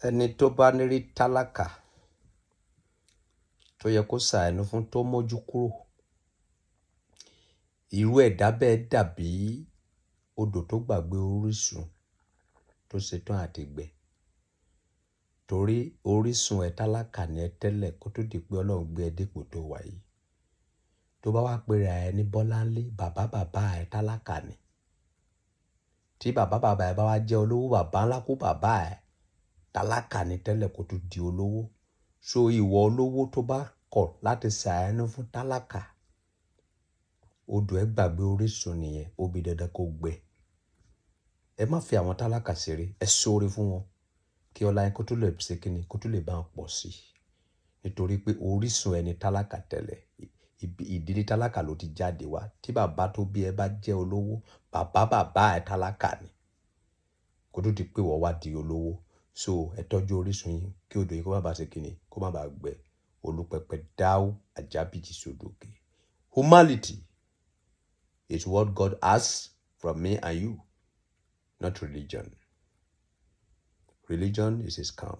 ẹni tó bá ní rí tálákà tó yẹ kó ṣàánú fún tó mójú kúrò, irú ẹ̀dá bẹ́ẹ̀ dàbí odò tó gbàgbé orísun tó ṣetán àti gbẹ. Torí orísun ẹ̀ tálákà ni ẹ tẹ́lẹ̀ kó tó di pé Ọlọ́run gbé ẹ dépò tó wà yìí. Tó bá wá pera ẹ ní Bọ́láńlé, bàbá ẹ tálákà ni. Tí bàbá ẹ bá wá jẹ́ olówó, bàbá ńlá kú bàbá ẹ tálákà ni tẹ́lẹ̀ kó tó di olówó. So ìwọ olówó tó bá kọ̀ láti ṣàánú fún tálákà, odò ẹ gbàgbé orísun nìyẹn, ó bí dandan kó gbẹ. Ẹ má fi àwọn tálákà ṣeré, ẹ ṣoore fún wọn kí ọlá yín kó tó lè ṣe kíni, kó tó lè bá wọn pọ̀ sí. Nítorí pé orísun ẹni tálákà tẹ́lẹ̀, ìdílé tálákà ló ti jáde wá. Tí bàbá tó bí ẹ bá jẹ́ olówó, bàbá ẹ tálákà ni kó tó di pé wọ́n wá di olówó. So ẹ tọ́jú orísun yín kí odò yìí kó má bàa ṣe kíni, kó má bàa gbẹ. Olùpẹpẹ dáú àjábìjì sódòkè. Humanity is what God asks from me and you, not religion. Religion is a scam.